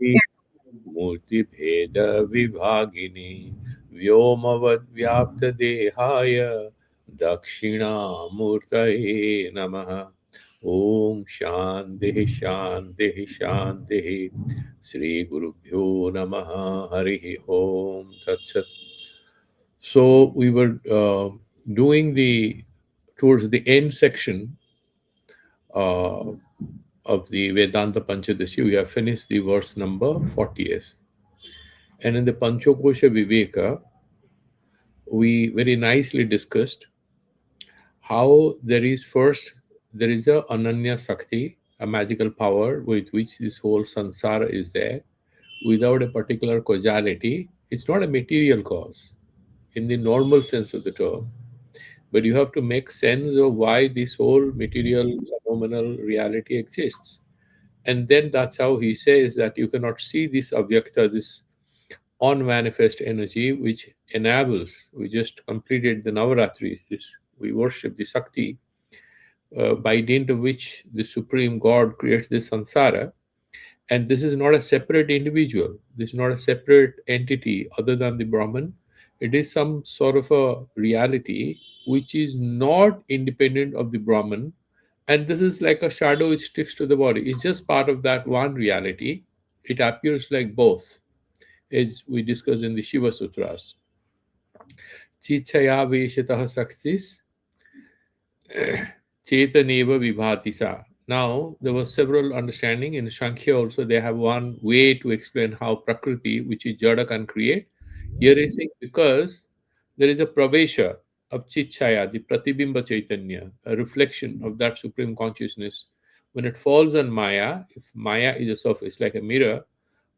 मूर्ति भेद विभागिनी व्योमवद् व्याप्त देहाय दक्षिणामूर्तये नमः। ओम शांति शांति शांति। श्री गुरुभ्यो नमः। हरि ओम तत्सत्। So we were doing the towards the end section uh, of the Vedanta Panchadashi. We have finished the verse number 40th. And in the PanchaKosha Viveka, we very nicely discussed how there is a Ananya Sakti, a magical power with which this whole sansara is there, without a particular causality. It's not a material cause in the normal sense of the term, but you have to make sense of why this whole material phenomenal reality exists. And then that's how he says that you cannot see this avyakta, this unmanifest energy which enables. We just completed the Navaratris. We worship the Sakti, by dint of which the Supreme God creates this samsara. And this is not a separate individual. This is not a separate entity other than the Brahman. It is some sort of a reality which is not independent of the Brahman. And this is like a shadow which sticks to the body. It's just part of that one reality. It appears like both, as we discussed in the Shiva Sutras. Chichaya Veshitah Saktis Chetaneva Vibhatisa. Now, there was several understanding. In Sankhya also, they have one way to explain how Prakriti, which is Jada, can create. Here is saying because there is a pravesha of Chichaya, the Pratibimba Chaitanya, a reflection of that Supreme Consciousness. When it falls on Maya, if Maya is a surface, like a mirror,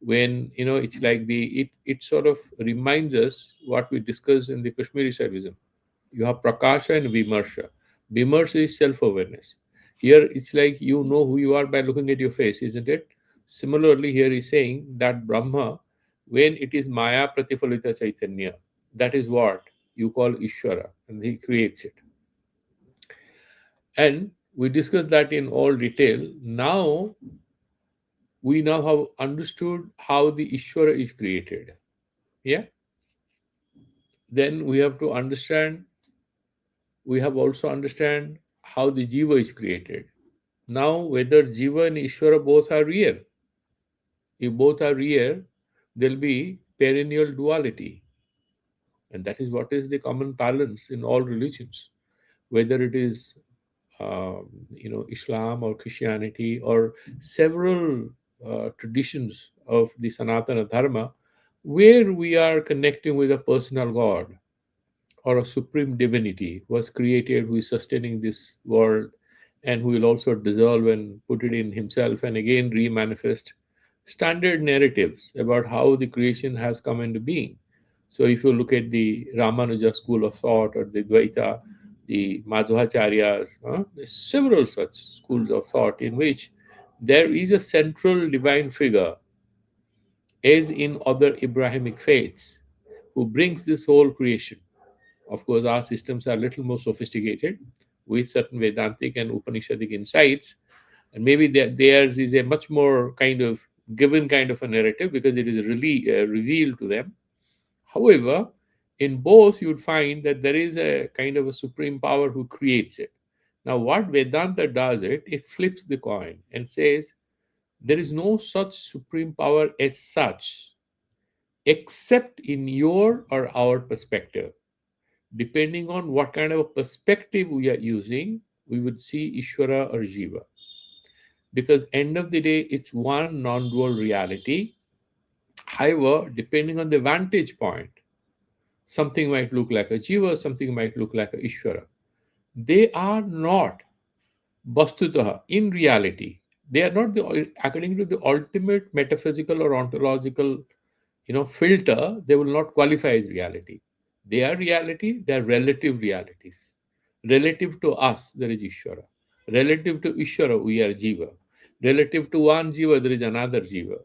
when it's like it sort of reminds us what we discussed in the Kashmiri Shaivism. You have Prakasha and Vimarsha. Vimarsha is self-awareness. Here it's like you know who you are by looking at your face, isn't it? Similarly, here he's saying that Brahma, when it is Maya Pratifalita Chaitanya, that is what you call Ishvara, and he creates it. And we discussed that in all detail. Now we now have understood how the Ishvara is created. Yeah. Then we have also understand how the jiva is created. Now, whether jiva and Ishvara both are real, if both are real, there'll be perennial duality. And that is what is the common balance in all religions, whether it is Islam or Christianity or several traditions of the Sanatana Dharma, where we are connecting with a personal God or a supreme divinity who was created, who is sustaining this world, and who will also dissolve and put it in himself and again remanifest. Standard narratives about how the creation has come into being. So if you look at the Ramanuja school of thought or the Dvaita, the Madhvacharyas, there's several such schools of thought in which there is a central divine figure, as in other Abrahamic faiths, who brings this whole creation. Of course, our systems are a little more sophisticated with certain Vedantic and Upanishadic insights, and maybe theirs is a much more kind of given kind of a narrative because it is really revealed to them. However, in both, you'd find that there is a kind of a supreme power who creates it. Now, what Vedanta does it flips the coin and says there is no such supreme power as such, except in your or our perspective. Depending on what kind of a perspective we are using, we would see Ishvara or Jiva. Because end of the day, it's one non-dual reality. However, depending on the vantage point, something might look like a Jiva, something might look like a Ishvara. They are not Vastutaha in reality. They are not according to the ultimate metaphysical or ontological filter, they will not qualify as reality. They are reality, they are relative realities. Relative to us, there is Ishvara. Relative to Ishvara, we are Jiva. Relative to one Jiva, there is another Jiva.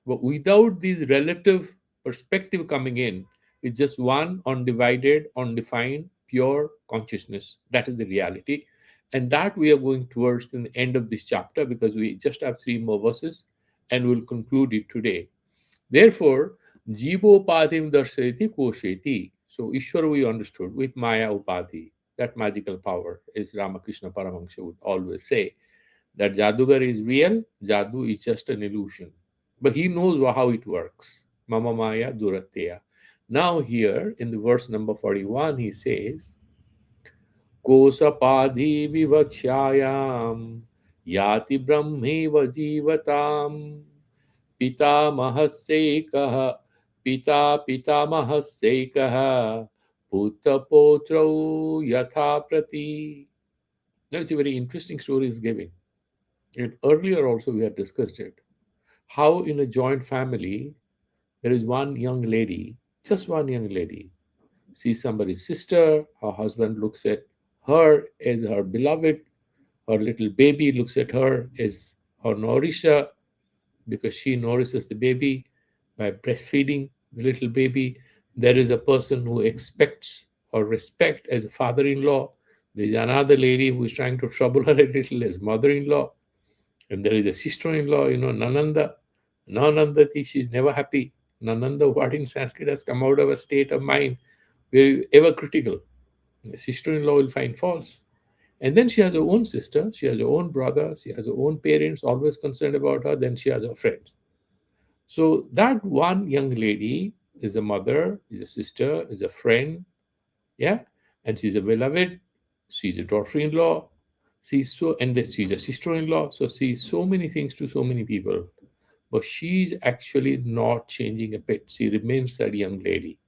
But without these relative perspective coming in, it's just one undivided, undefined, pure consciousness. That is the reality. And that we are going towards in the end of this chapter because we just have three more verses. and we'll conclude it today. Therefore, Jivopadhim darshayati kosheti. So, Ishwar we understood with Maya Upadhi, that magical power, as Ramakrishna Paramahansa would always say, that Jadugar is real, Jadu is just an illusion. But he knows how it works. Mama Maya Durateya. Now, here in the verse number 41, he says, Kosapadhi vivakshayam yati brahmeva jivatam पितामहस्यैकः पितामहस्यैकः पुत्रपौत्रौ यथा प्रति. That's a very interesting story is giving. And earlier also we had discussed it. How in a joint family there is one young lady, just one young lady, sees somebody's sister, her husband looks at her as her beloved, her little baby looks at her as her nourisher, because she nourishes the baby by breastfeeding the little baby. There is a person who expects or respect as a father-in-law. There is another lady who is trying to trouble her a little as mother-in-law. And there is a sister-in-law, Nananda. Nanandati, she's never happy. Nananda, what in Sanskrit has come out of a state of mind very ever critical. The sister-in-law will find faults. And then she has her own sister, she has her own brother, she has her own parents, always concerned about her. Then she has her friends. So that one young lady is a mother, is a sister, is a friend, yeah, and she's a beloved, she's a daughter-in-law, and then she's a sister-in-law. So she's so many things to so many people, but she's actually not changing a bit. She remains that young lady.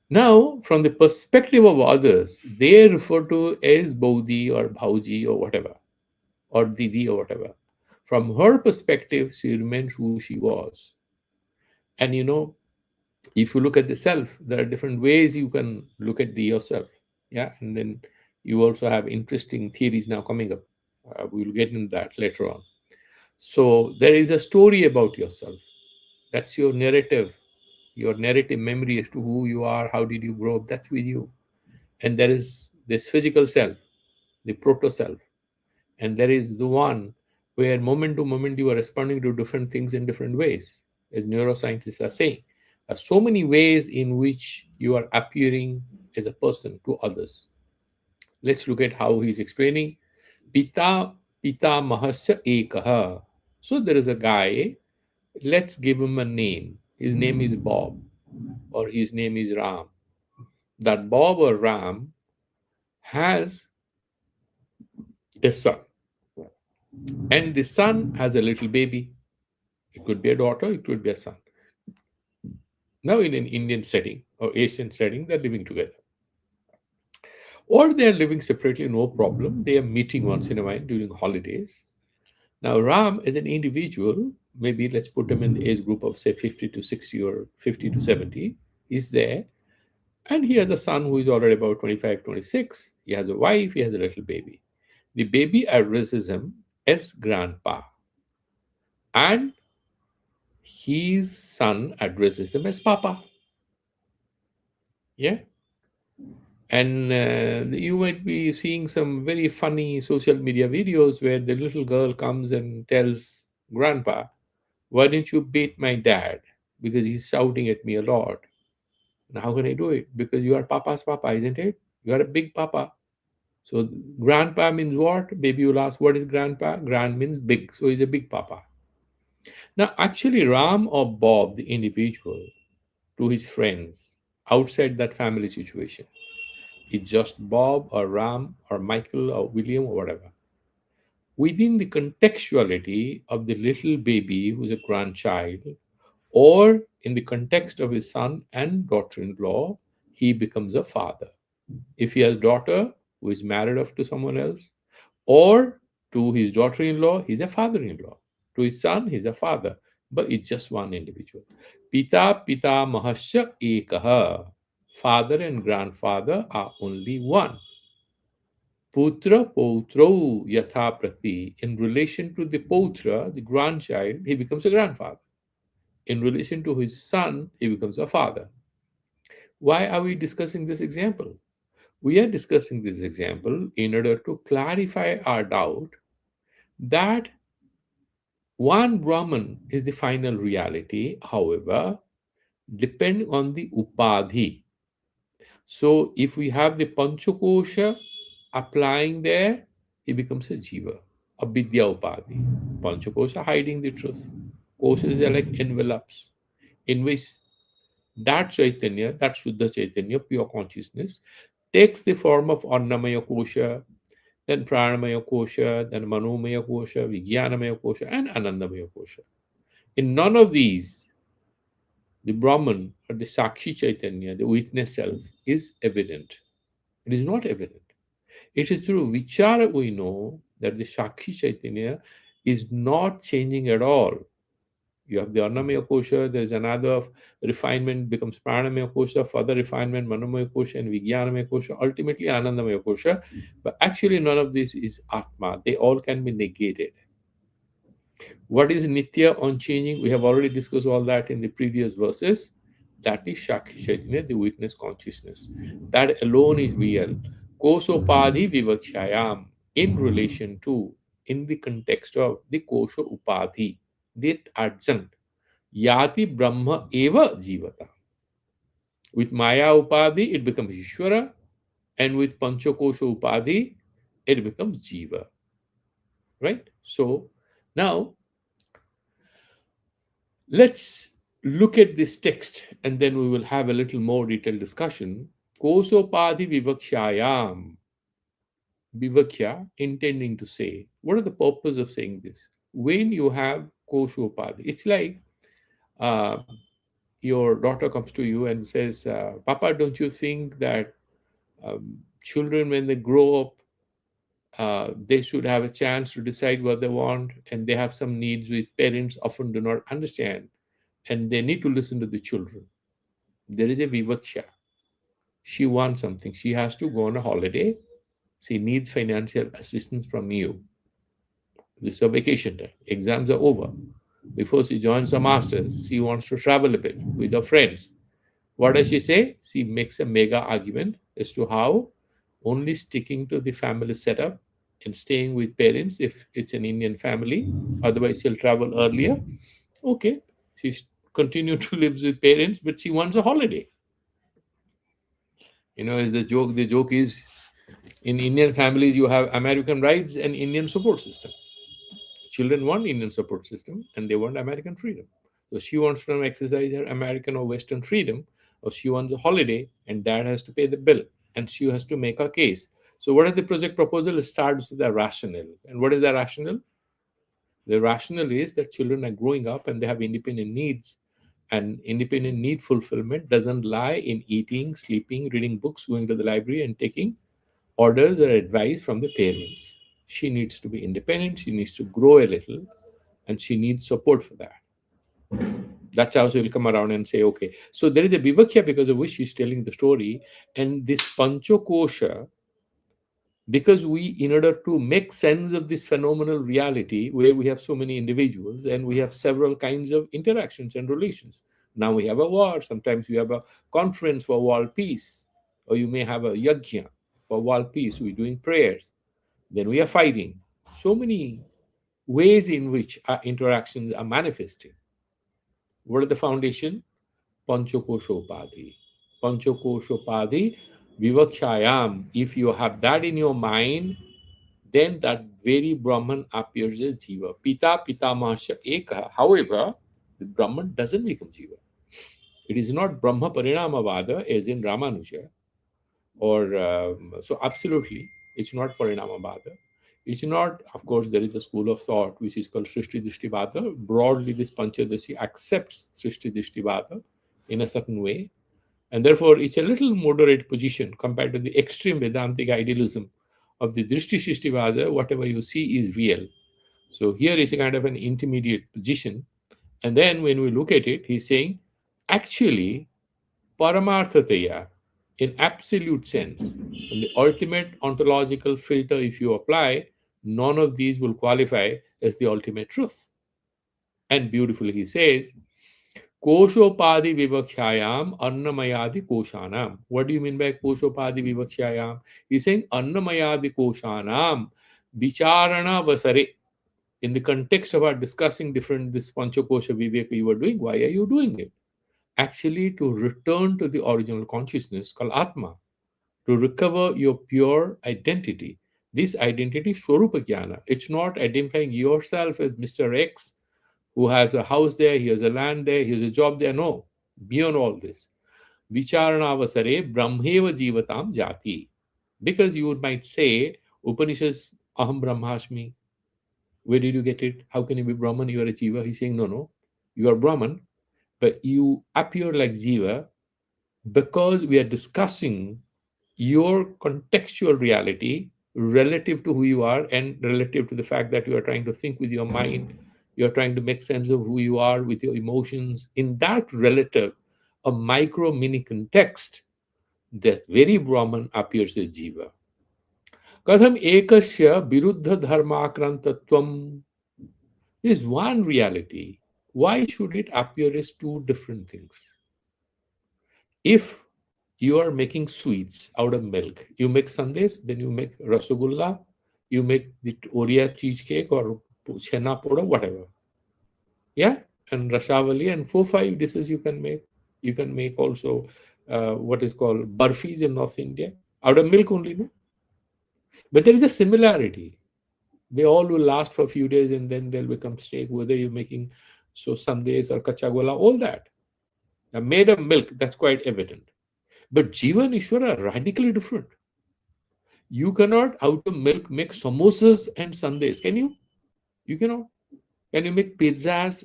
Now, from the perspective of others, they refer to as Bodhi or Bhauji or whatever, or Didi or whatever. From her perspective, she remains who she was. And if you look at the self, there are different ways you can look at the yourself. Yeah, and then you also have interesting theories now coming up. We will get into that later on. So there is a story about yourself. That's your narrative memory as to who you are, how did you grow up. That's with you. And there is this physical self, the proto self, and there is the one where moment to moment you are responding to different things in different ways, as neuroscientists are saying. So many ways in which you are appearing as a person to others. Let's look at how he's explaining. Pita mahasya ekaha. So there is a guy, let's give him a name. His name is Bob, or his name is Ram. That Bob or Ram has a son, and the son has a little baby. It could be a daughter, it could be a son. Now, in an Indian setting or Asian setting, they're living together. Or they're living separately, no problem. They are meeting once in a while during holidays. Now, Ram, as an individual, maybe let's put him in the age group of, say, 50 to 60 or 50 to 70, is there. And he has a son who is already about 25, 26. He has a wife, he has a little baby. The baby addresses him as grandpa. And his son addresses him as papa. Yeah. And you might be seeing some very funny social media videos where the little girl comes and tells grandpa, why didn't you beat my dad? Because he's shouting at me a lot. And how can I do it? Because you are papa's papa, isn't it? You are a big papa. So grandpa means what? Maybe you'll ask, what is grandpa? Grand means big. So he's a big papa. Now, actually, Ram or Bob, the individual, to his friends outside that family situation, it's just Bob or Ram or Michael or William or whatever. Within the contextuality of the little baby who's a grandchild, or in the context of his son and daughter in law, he becomes a father. If he has daughter who is married off to someone else, or to his daughter in law, he's a father in law. To his son, he's a father. But it's just one individual. Pita mahasya ekaha. Father and grandfather are only one. Putra Poutrau Yatha Prati. In relation to the Poutra, the grandchild, he becomes a grandfather. In relation to his son, he becomes a father. Why are we discussing this example? We are discussing this example in order to clarify our doubt that One Brahman is the final reality, however, depending on the upadhi. So if we have the Panchakosha applying there, he becomes a jiva, a vidya upadhi. Panchakosha hiding the truth. Koshas are like envelopes in which that Chaitanya, that Shuddha Chaitanya, pure consciousness, takes the form of Annamaya Kosha, then Pranamaya Kosha, then Manomaya Kosha, Vijnanamaya Kosha, and Anandamaya Kosha. In none of these, the Brahman or the Sakshi Chaitanya, the witness self, is evident. It is not evident. It is through Vichara we know that the Sakshi Chaitanya is not changing at all. You have the Annamaya Kosha, there is another refinement becomes Pranamaya Kosha, further refinement Manomaya Kosha and Vijnanamaya Kosha, ultimately Anandamaya Kosha. But actually, none of this is Atma. They all can be negated. What is Nitya, unchanging? We have already discussed all that in the previous verses. That is Shakti Chaitanya, the witness consciousness. That alone is real. Kosopadhi Vivakshayam, in relation to, in the context of the Kosha Upadhi, the adjunct. Yati Brahma Eva Jivata. With Maya Upadhi, it becomes Ishvara, and with Panchakosha Upadhi, it becomes Jiva. Right? So now let's look at this text and then we will have a little more detailed discussion. Kosopadhi Vivakshayam. Vivakya, intending to say, what are the purpose of saying this? When you have Kosopadhi, it's like uh, your daughter comes to you and says, Papa, don't you think that children, when they grow up, they should have a chance to decide what they want, and they have some needs which parents often do not understand, and they need to listen to the children. There is a vivaksha. She wants something. She has to go on a holiday. She needs financial assistance from you. This is a vacation time. Exams are over. Before she joins her masters, she wants to travel a bit with her friends. What does she say? She makes a mega argument as to how only sticking to the family setup and staying with parents if it's an Indian family, otherwise she'll travel earlier. Okay, she's continued to live with parents, but she wants a holiday. Is the joke. The joke is in Indian families you have American rights and Indian support system. Children want Indian support system and they want American freedom. So she wants to exercise her American or Western freedom, or she wants a holiday and dad has to pay the bill and she has to make a case. So what is the project proposal? It starts with the rationale. And what is the rationale? The rationale is that children are growing up and they have independent needs. And independent need fulfillment doesn't lie in eating, sleeping, reading books, going to the library, and taking orders or advice from the parents. She needs to be independent, she needs to grow a little, and she needs support for that. That's how she will come around and say, okay. So there is a vivakya because of which she's telling the story. And this panchakosha, because we, in order to make sense of this phenomenal reality where we have so many individuals and we have several kinds of interactions and relations. Now we have a war, sometimes you have a conference for world peace, or you may have a yajna for world peace. We're doing prayers, then we are fighting. So many ways in which our interactions are manifesting. What are the foundation? Panchakoshopadhi. Panchakoshopadhi vivakshayam. If you have that in your mind, then that very Brahman appears as Jiva. Pita Pitamahasya Eka. However, the Brahman doesn't become Jiva. It is not Brahma Parinamavada as in Ramanuja, or so absolutely, it's not Parinamavada. It's not, of course, there is a school of thought which is called Srishti Drishtivada. Broadly, this Panchadashi accepts Srishti Drishtivada in a certain way, and therefore it's a little moderate position compared to the extreme Vedantic idealism of the Drishti Srishtivada. Whatever you see is real. So here is a kind of an intermediate position. And then when we look at it, he's saying, actually, Paramarthataya, in absolute sense, in the ultimate ontological filter, if you apply, none of these will qualify as the ultimate truth. And beautifully he says, Koshopadi Vivakshayam Annamayadi Koshanam. What do you mean by Koshopadi Vivakshayam? He's saying Annamayadi Koshanam Vicharana Vasare. in the context of our discussing different this Panchakosha Viveka you were doing, why are you doing it? Actually, to return to the original consciousness called Atma, to recover your pure identity. This identity, Swarupa Jnana. It's not identifying yourself as Mr. X who has a house there, he has a land there, he has a job there. No, beyond all this. Vicharanavasare Brahmeva Jivatam Jati. Because you might say, Upanishads, Aham Brahmasmi. Where did you get it? How can you be Brahman? You are a Jiva. He's saying, no, no. You are Brahman, but you appear like Jiva because we are discussing your contextual reality relative to who you are and relative to the fact that you are trying to think with your mind, you're trying to make sense of who you are with your emotions. In that relative, a micro mini context, that very Brahman appears as Jiva. Katham ekasya viruddha dharmakrantatvam is one reality. Why should it appear as two different things? If you are making sweets out of milk, you make sandesh, then you make rasagulla, you make the Oreo cheesecake or chena poda, whatever. Yeah, and rasavali and 4 5 dishes you can make. You can make also what is called barfis in North India out of milk only, no? But there is a similarity. They all will last for a few days and then they'll become steak. Whether you're making so sandesh or kachagola, all that are made of milk. That's quite evident. But Jiva and Ishvara are radically different. You cannot out of milk make samosas and sundaes. Can you? You cannot. Can you make pizzas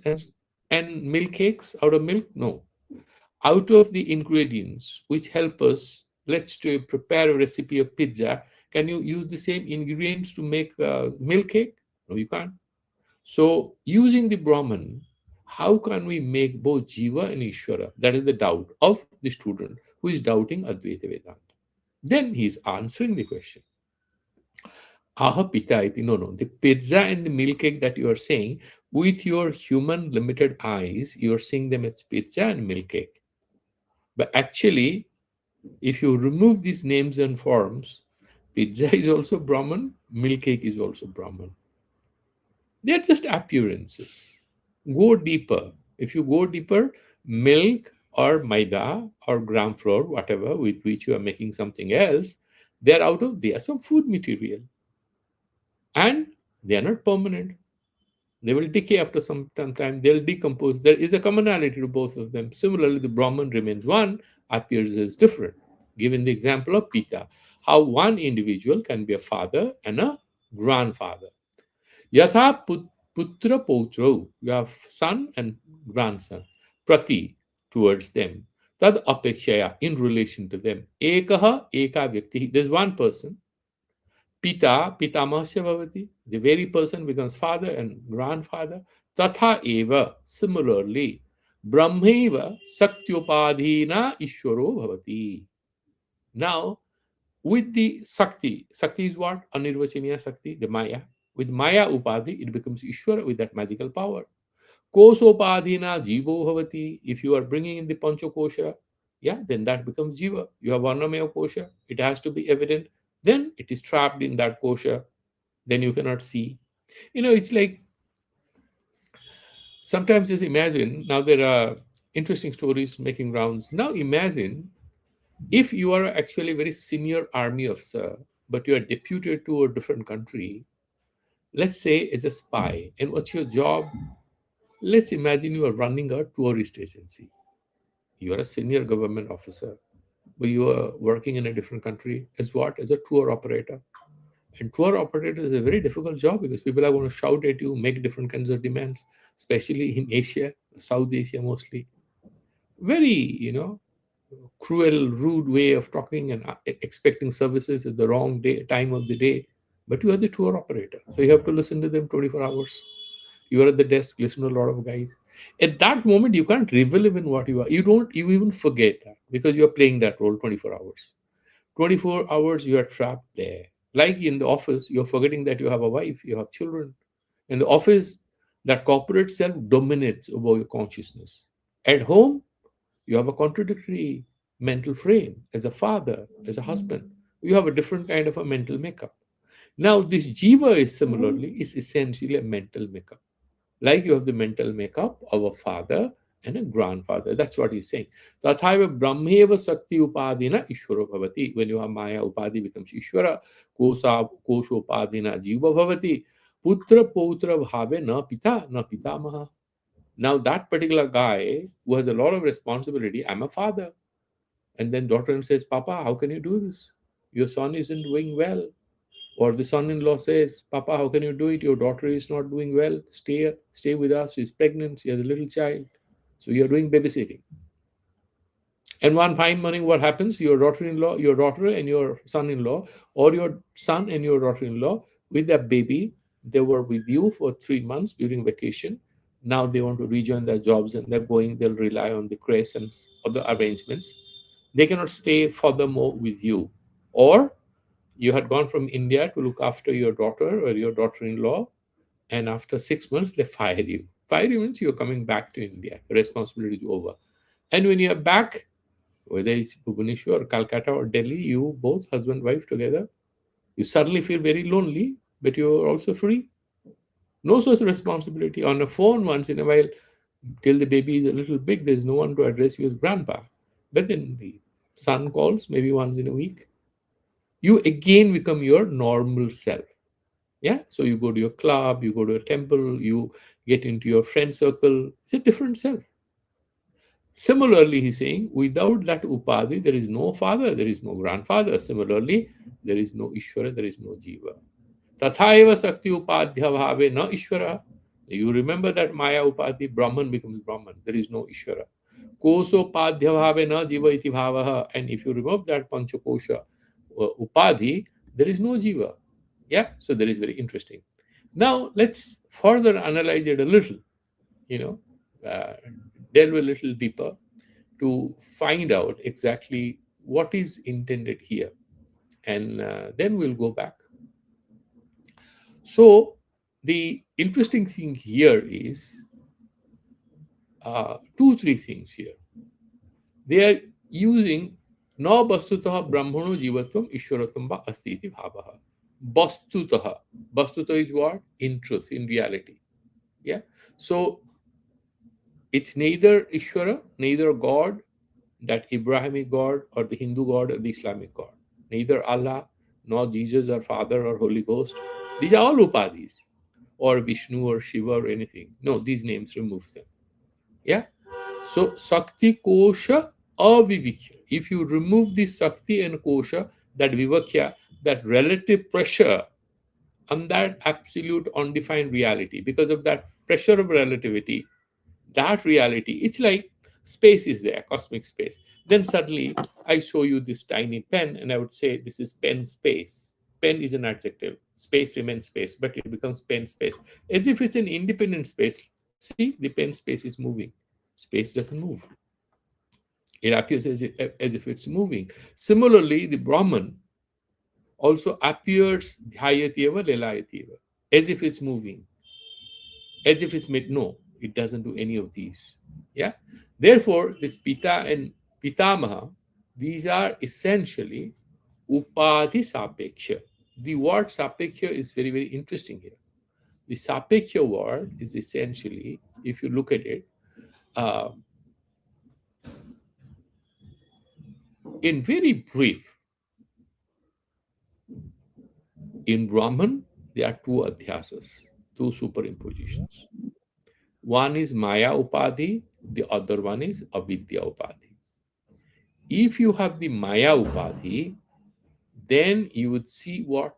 and milk cakes out of milk? No. Out of the ingredients which help us, let's say, prepare a recipe of pizza, can you use the same ingredients to make milk cake? No, you can't. So, using the Brahman, how can we make both Jiva and Ishvara? That is the doubt of the student who is doubting Advaita Vedanta. Then he is answering the question. Aha pita iti. No, no. The pizza and the milk cake that you are saying, with your human limited eyes, you are seeing them as pizza and milk cake. But actually, if you remove these names and forms, pizza is also Brahman, milk cake is also Brahman. They are just appearances. Go deeper. If you go deeper, milk or maida or gram flour, whatever, with which you are making something else, they are some food material. And they are not permanent. They will decay after some time, they'll decompose. There is a commonality to both of them. Similarly, the Brahman remains one, appears as different. Given the example of Pita, how one individual can be a father and a grandfather. Yatha putra potro, you have son and grandson. Prati, towards them. Tad apekshaya, in relation to them. Ekaha, eka vyakti. There's one person. Pita, pitamahasya bhavati. The very person becomes father and grandfather. Tatha eva, similarly. Brahmeva saktyopadhina ishwaro bhavati. Now, with the Sakti is what? Anirvachaniya Sakti, the Maya. With Maya Upadhi, it becomes Ishwara with that magical power. Kosopadhina Jivo Bhavati. If you are bringing in the Panchakosha, yeah, then that becomes Jiva. You have Varnamaya Kosha. It has to be evident. Then it is trapped in that Kosha. Then you cannot see. It's like sometimes just imagine, now there are interesting stories making rounds. Now imagine if you are actually a very senior army officer, but you are deputed to a different country, let's say as a spy, and what's your job? Let's imagine you are running a tourist agency. You are a senior government officer, but you are working in a different country as what? As a tour operator. And tour operator is a very difficult job because people are going to shout at you, make different kinds of demands, especially in Asia, South Asia mostly. Very, cruel, rude way of talking and expecting services at the wrong time of the day. But you are the tour operator, so you have to listen to them 24 hours. You are at the desk, listen to a lot of guys. At that moment, you can't revel in what you are. You even forget that because you are playing that role 24 hours. 24 hours you are trapped there. Like in the office, you're forgetting that you have a wife, you have children. In the office, that corporate self dominates over your consciousness. At home, you have a contradictory mental frame as a father, as a husband. You have a different kind of a mental makeup. Now, this jiva is similarly is essentially a mental makeup. Like you have the mental makeup of a father and a grandfather. That's what he's saying. Tathaiva brahmeva sakti upadina ishvara bhavati. When you have maya, upadi becomes ishvara. Kosha upadina jiva bhavati. Putra putra bhave na pita na pitamaha. Now that particular guy who has a lot of responsibility, I'm a father. And then daughter says, Papa, how can you do this? Your son isn't doing well. Or the son-in-law says, Papa, how can you do it? Your daughter is not doing well. Stay with us. She's pregnant. She has a little child. So you're doing babysitting. And one fine morning, what happens? Your daughter-in-law, your daughter and your son-in-law, or your son and your daughter-in-law with their baby, they were with you for 3 months during vacation. Now they want to rejoin their jobs and they're going, they'll rely on the grace and other arrangements. They cannot stay furthermore with you. Or you had gone from India to look after your daughter or your daughter-in-law, and after 6 months they fire you. Fire you means you're coming back to India. The responsibility is over. And when you're back, whether it's Bhubaneswar, Calcutta, or Delhi, you both husband wife together, you suddenly feel very lonely, but you're also free. No such responsibility. On a phone once in a while, till the baby is a little big, there's no one to address you as grandpa. But then the son calls maybe once in a week. You again become your normal self. Yeah. So you go to your club, you go to a temple, you get into your friend circle. It's a different self. Similarly, he's saying, without that upadhi, there is no father, there is no grandfather. Similarly, there is no Ishvara, there is no Jiva. Tathaiva Sakti Upadhya Bhave na Ishvara. You remember that Maya Upadhi, Brahman becomes Brahman. There is no Ishvara. Koso Padhya Bhave na Jiva iti bhavaha. And if you remove that PanchaKosha Upadhi, there is no Jiva. Yeah, so that is very interesting. Now, let's further analyze it a little, you know, delve a little deeper to find out exactly what is intended here. And then we'll go back. So, the interesting thing here is two, three things here. They are using na vastutaha brahmano jivatvam ishwaratam va asti iti bhavaha. Vastutaha. Vastutaha is what? In truth, in reality. Yeah. So, it's neither Ishvara, neither God, that Abrahamic God or the Hindu God or the Islamic God. Neither Allah, nor Jesus or Father or Holy Ghost. These are all upadhis. Or Vishnu or Shiva or anything. No, these names, remove them. Yeah? So, Sakti Kosha Avivakya. If you remove the Sakti and Kosha, that Vivakya, that relative pressure on that absolute undefined reality, because of that pressure of relativity, that reality, it's like space is there, cosmic space. Then suddenly I show you this tiny pen and I would say this is pen space. Pen is an adjective, space remains space, but it becomes pen space, as if it's an independent space. See, the pen space is moving, space doesn't move. It appears as if it's moving. Similarly, the Brahman also appears Dhyayatyeva Lelayatyeva, as if it's moving, as if it's made. No, it doesn't do any of these. Yeah. Therefore, this Pita and Pitamaha, these are essentially Upadhi Sapeksha. The word Sapeksha is very, very interesting here. The Sapeksha word is essentially, if you look at it, uh, in very brief, in Brahman, there are two adhyasas, two superimpositions. One is Maya Upadhi, the other one is Avidya Upadhi. If you have the Maya Upadhi, then you would see what?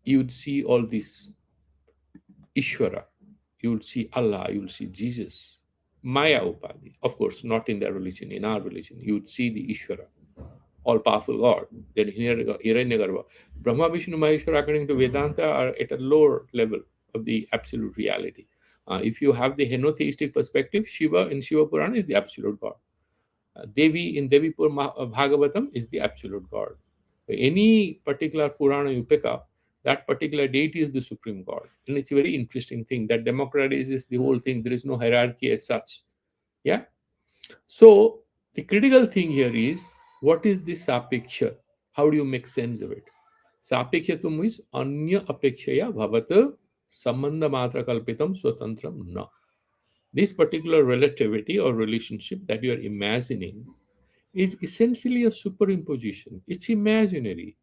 You would see all this Ishvara, you would see Allah, you would see Jesus. Maya Upadhi. Of course, not in their religion, in our religion. You would see the Ishvara, all powerful God. Then Hiranyagarbha. Brahma, Vishnu, Maheshwara, according to Vedanta, are at a lower level of the absolute reality. If you have the henotheistic perspective, Shiva in Shiva Purana is the absolute God. Devi in Devipur Bhagavatam is the absolute God. Any particular Purana you pick up, that particular deity is the supreme God. And it's a very interesting thing that democratizes the whole thing. There is no hierarchy as such. Yeah. So the critical thing here is, what is this picture? How do you make sense of it? Sapekyatum is anya apekshaya bhavat sambandha matra kalpitam swatantram na. This particular relativity or relationship that you are imagining is essentially a superimposition. It's imaginary.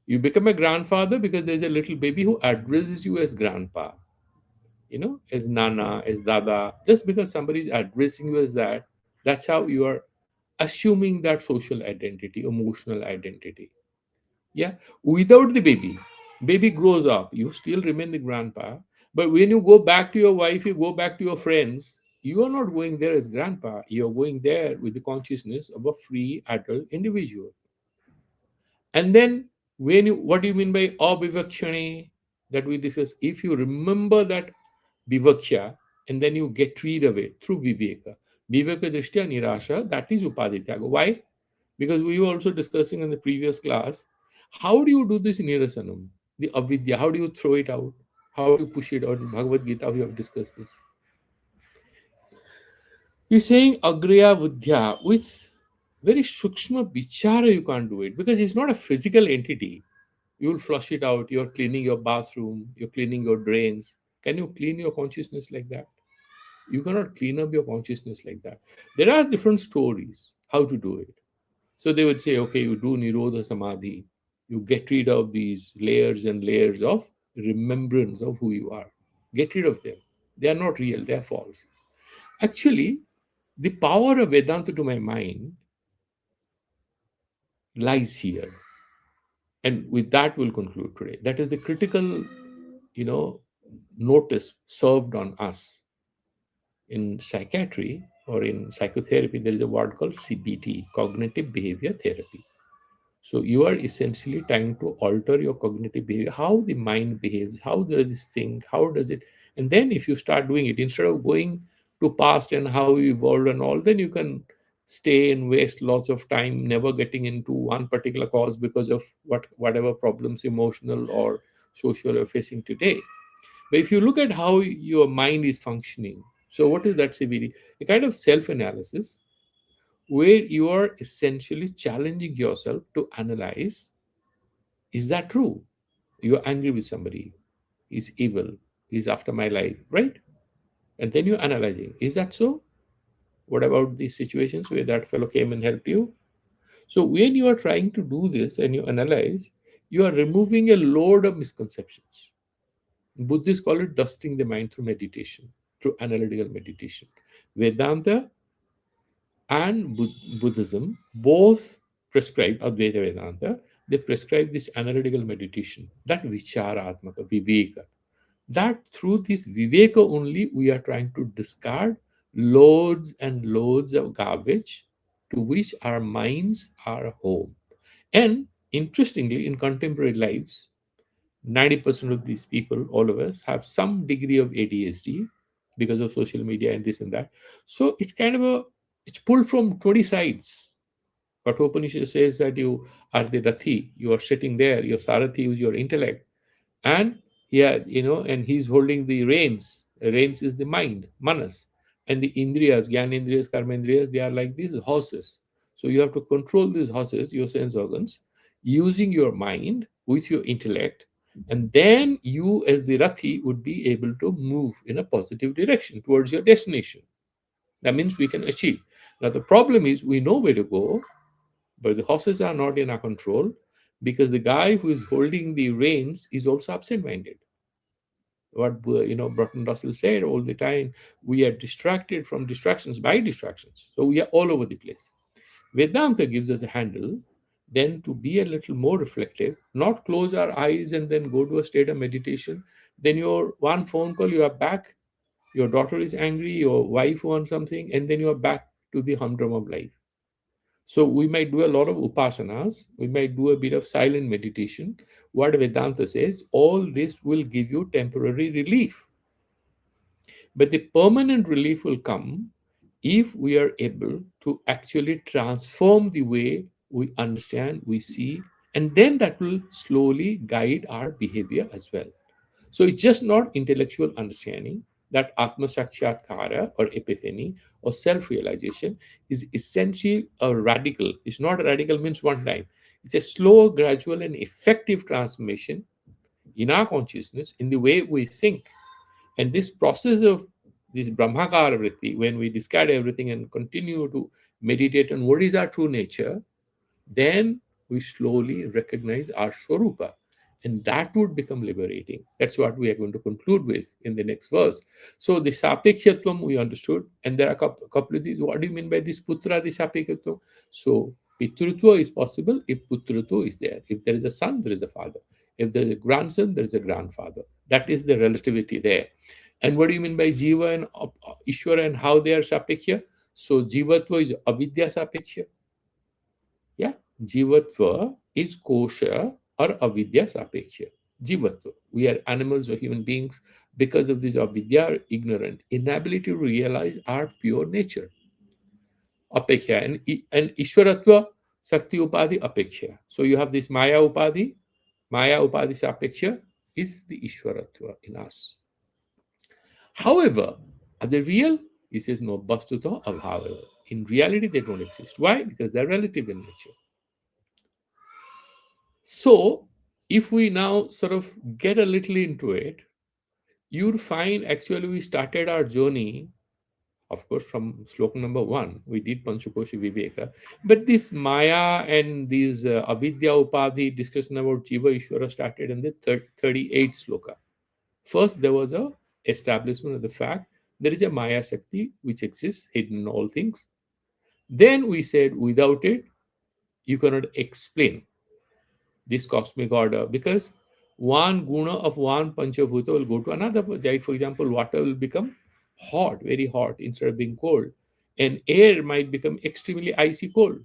You become a grandfather because there's a little baby who addresses you as grandpa, as nana, as dada. Just because somebody is addressing you as that, that's how you are assuming that social identity, emotional identity. Yeah, without the baby grows up, you still remain the grandpa. But when you go back to your wife, you go back to your friends, you are not going there as grandpa. You're going there with the consciousness of a free adult individual. And then, what do you mean by abhivakshane that we discussed? If you remember that vivaksha and then you get rid of it through viveka, viveka drishtya nirasha, that is upadityaga. Why? Because we were also discussing in the previous class, how do you do this nirasanam, the avidya? How do you throw it out? How do you push it out? In Bhagavad Gita, we have discussed this. He's saying agriya vidya with very shukshma bichara, you can't do it because it's not a physical entity. You'll flush it out. You're cleaning your bathroom, you're cleaning your drains. Can you clean your consciousness like that? You cannot clean up your consciousness like that. There are different stories how to do it. So they would say, okay, you do Nirodha Samadhi, you get rid of these layers and layers of remembrance of who you are. Get rid of them. They are not real, they are false. Actually, the power of Vedanta to my mind lies here. And with that, we'll conclude today. That is the critical, you know, notice served on us. In psychiatry or in psychotherapy, there is a word called CBT, cognitive behavior therapy. So you are essentially trying to alter your cognitive behavior, how the mind behaves, how does this think, how does it, and then if you start doing it, instead of going to past and how you evolved and all, then you can stay and waste lots of time never getting into one particular cause because of whatever problems, emotional or social, you're facing today. But if you look at how your mind is functioning, so what is that CBD? A kind of self-analysis where you are essentially challenging yourself to analyze, is that true? You're angry with somebody, he's evil, he's after my life, right? And then you're analyzing, is that so? What about these situations where that fellow came and helped you? So when you are trying to do this and you analyze, you are removing a load of misconceptions. Buddhists call it dusting the mind through meditation, through analytical meditation. Vedanta and Buddhism both prescribe Advaita Vedanta. They prescribe this analytical meditation, that vicharatmaka, viveka. That through this viveka only we are trying to discard loads and loads of garbage to which our minds are home. And interestingly, in contemporary lives, 90% of these people, all of us, have some degree of ADHD because of social media and this and that. So it's kind of it's pulled from 20 sides. Kathopanishad says that you are the Rathi, you are sitting there, your Sarathi is your intellect. And yeah, and he's holding the reins. Reins is the mind, manas. And the indriyas, gyanendriyas, karmendriyas, they are like these horses. So you have to control these horses, your sense organs, using your mind with your intellect. And then you, as the Rathi, would be able to move in a positive direction towards your destination. That means we can achieve. Now, the problem is we know where to go, but the horses are not in our control because the guy who is holding the reins is also absent minded. What Broughton Russell said all the time, we are distracted from distractions by distractions. So we are all over the place. Vedanta gives us a handle then to be a little more reflective, not close our eyes and then go to a state of meditation. Then your one phone call, you are back. Your daughter is angry, your wife wants something, and then you are back to the humdrum of life. So we might do a lot of upasanas, we might do a bit of silent meditation. What Vedanta says, all this will give you temporary relief. But the permanent relief will come if we are able to actually transform the way we understand, we see, and then that will slowly guide our behavior as well. So it's just not intellectual understanding that Atma Sakshatkara or epiphany or self realization is essentially a radical. It's not a radical means one time. It's a slow, gradual, and effective transformation in our consciousness in the way we think. And this process of this Brahmakara vritti, when we discard everything and continue to meditate on what is our true nature, then we slowly recognize our Swarupa. And that would become liberating. That's what we are going to conclude with in the next verse. So the Sapekshatvam we understood, and there are a couple of these. What do you mean by this Putra, the Sapekshatvam? So Pitrutva is possible if Putrutva is there. If there is a son, there is a father. If there is a grandson, there is a grandfather. That is the relativity there. And what do you mean by Jiva and Ishvara and how they are Sapeksha? So Jivatva is Avidya Sapeksha. Yeah, Jivatva is kosha or avidya sapeksha. Jivatva. We are animals or human beings because of this avidya, ignorant, inability to realize our pure nature. Apeksha. And Ishwaratva, Sakti Upadhi, Apeksha. So you have this Maya Upadhi. Maya Upadhi Sapeksha is the Ishwaratva in us. However, are they real? He says, no, Bastuta Abhava. In reality, they don't exist. Why? Because they're relative in nature. So, if we now sort of get a little into it, you'd find actually we started our journey, of course, from sloka number 1. We did PanchaKosha Viveka. But this Maya and these Avidya Upadhi discussion about Jiva Ishvara started in the 38th sloka. First, there was a establishment of the fact there is a Maya Shakti which exists hidden in all things. Then we said without it, you cannot explain this cosmic order because one guna of one panchabhuta will go to another. Like for example, water will become hot, very hot instead of being cold, and air might become extremely icy cold.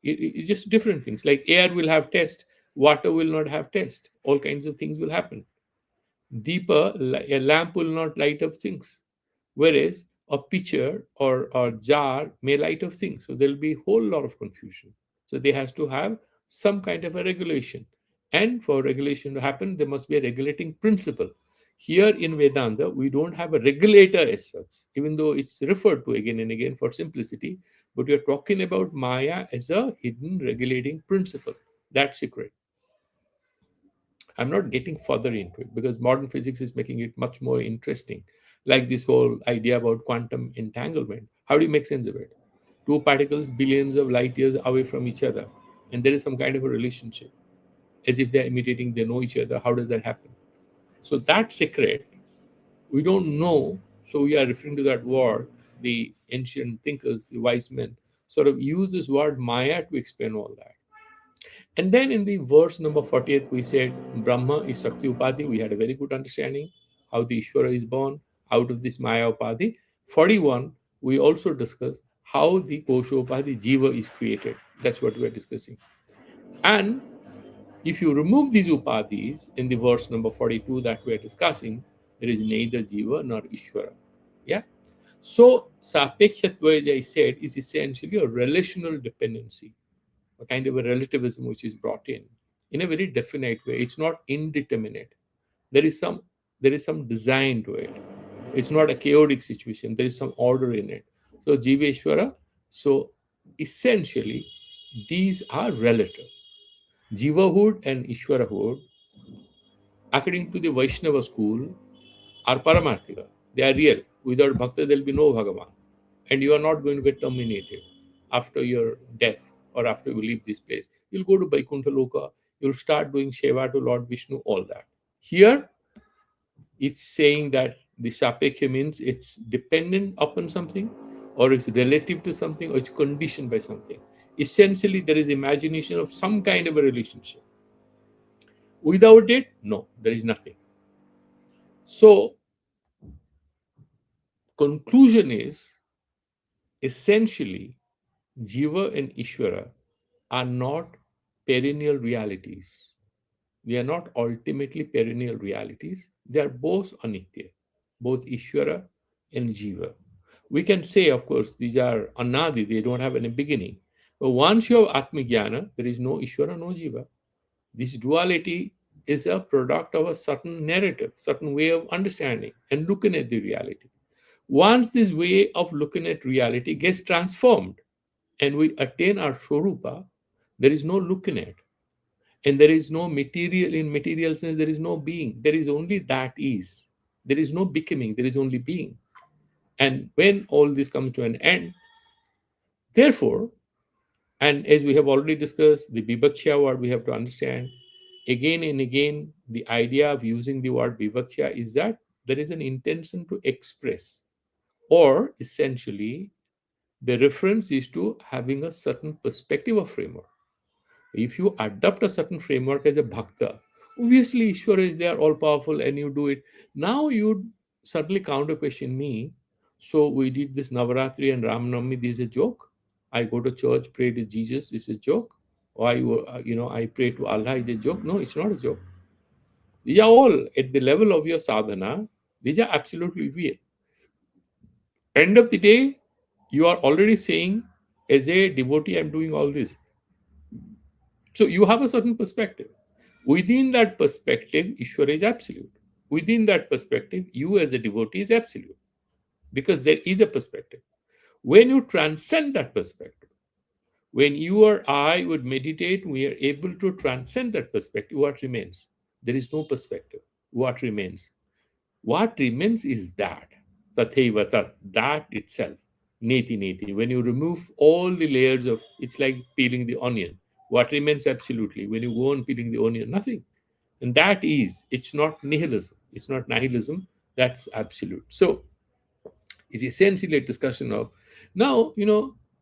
It's just different things. Like air will have taste, water will not have taste. All kinds of things will happen. Deeper, a lamp will not light up things, whereas a pitcher or jar may light up things. So there'll be a whole lot of confusion. So they has to have some kind of a regulation. And for regulation to happen, there must be a regulating principle. Here in Vedanta, we don't have a regulator as such, even though it's referred to again and again for simplicity. But we are talking about Maya as a hidden regulating principle. That's secret. I'm not getting further into it because modern physics is making it much more interesting. Like this whole idea about quantum entanglement. How do you make sense of it? Two particles billions of light years away from each other, and there is some kind of a relationship, as if they're imitating, they know each other. How does that happen? So that secret, we don't know. So we are referring to that word. The ancient thinkers, the wise men, sort of use this word Maya to explain all that. And then in the verse number 40th, we said Brahma is Shakti Upadhi. We had a very good understanding how the Ishvara is born out of this Maya Upadhi. 41, we also discussed how the Kosha Upadhi Jiva is created. That's what we are discussing. And if you remove these Upadhis in the verse number 42 that we are discussing, there is neither Jiva nor Ishvara. Yeah. So Sapekshatva, as I said, is essentially a relational dependency, a kind of a relativism which is brought in a very definite way. It's not indeterminate. There is some design to it. It's not a chaotic situation. There is some order in it. So Jiveshwara. So essentially, these are relative. Jivahood and Ishwarahood, according to the Vaishnava school, are Paramarthika. They are real. Without Bhakta, there will be no Bhagavan. And you are not going to get terminated after your death or after you leave this place. You'll go to Vaikuntha Loka, you'll start doing Sheva to Lord Vishnu, all that. Here, it's saying that the Sapekya means it's dependent upon something, or it's relative to something, or it's conditioned by something. Essentially, there is imagination of some kind of a relationship. Without it, no, there is nothing. So, conclusion is essentially Jiva and Ishvara are not perennial realities. They are not ultimately perennial realities. They are both anitya, both Ishvara and Jiva. We can say, of course, these are anadi, they don't have any beginning. But once you have Atmajnana, there is no Ishvara, no Jiva. This duality is a product of a certain narrative, certain way of understanding and looking at the reality. Once this way of looking at reality gets transformed and we attain our Swarupa, There is no looking at. And there is no material, in material sense, there is no being. There is only that is. There is no becoming, there is only being. And when all this comes to an end, therefore, and as we have already discussed, the Vibhaksha word we have to understand again and again, the idea of using the word Vibhaksha is that there is an intention to express, or essentially, the reference is to having a certain perspective of framework. If you adopt a certain framework as a bhakta, obviously Ishwara is there, all powerful, and you do it. Now you suddenly counter question me. So we did this Navaratri and Ramnavami. This is a joke. I go to church, pray to Jesus. Is a joke. Or I pray to Allah. Is a joke. No, it's not a joke. These are all at the level of your sadhana. These are absolutely real. End of the day, you are already saying, as a devotee, I'm doing all this. So you have a certain perspective. Within that perspective, Ishwara is absolute. Within that perspective, you as a devotee is absolute because there is a perspective. When you transcend that perspective, when you or I would meditate, we are able to transcend that perspective. What remains? There is no perspective. What remains? What remains is that. Tatheva tat, that itself. Neti neti. When you remove all the layers of, it's like peeling the onion. What remains absolutely? When you go on peeling the onion, nothing. And that is, it's not nihilism. It's not nihilism. That's absolute. So it's essentially a discussion of, now,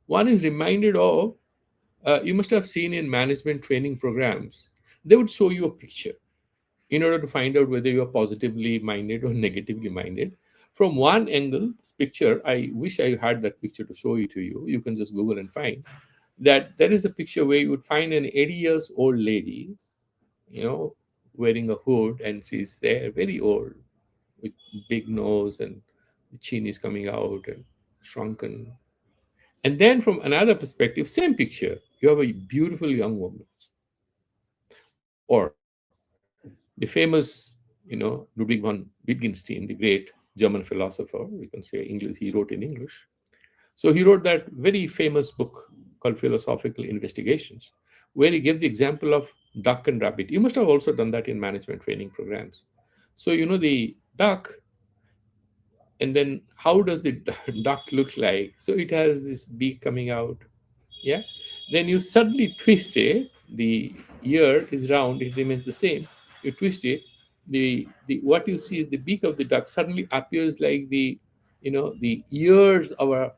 one is reminded of, you must have seen in management training programs, they would show you a picture in order to find out whether you are positively minded or negatively minded. From one angle, this picture, I wish I had that picture to show it to you. You can just Google and find that there is a picture where you would find an 80 years old lady, you know, wearing a hood, and she's there, very old, with big nose, and the chin is coming out and shrunken. And then from another perspective, same picture, you have a beautiful young woman. Or the famous, Ludwig von Wittgenstein, the great German philosopher, we can say English, he wrote in English. So he wrote that very famous book called Philosophical Investigations, where he gave the example of duck and rabbit. You must have also done that in management training programs. So, the duck, and then how does the duck look like? So it has this beak coming out. Yeah. Then you suddenly twist it, the ear is round, it remains the same. You twist it, the what you see is the beak of the duck suddenly appears like the ears of a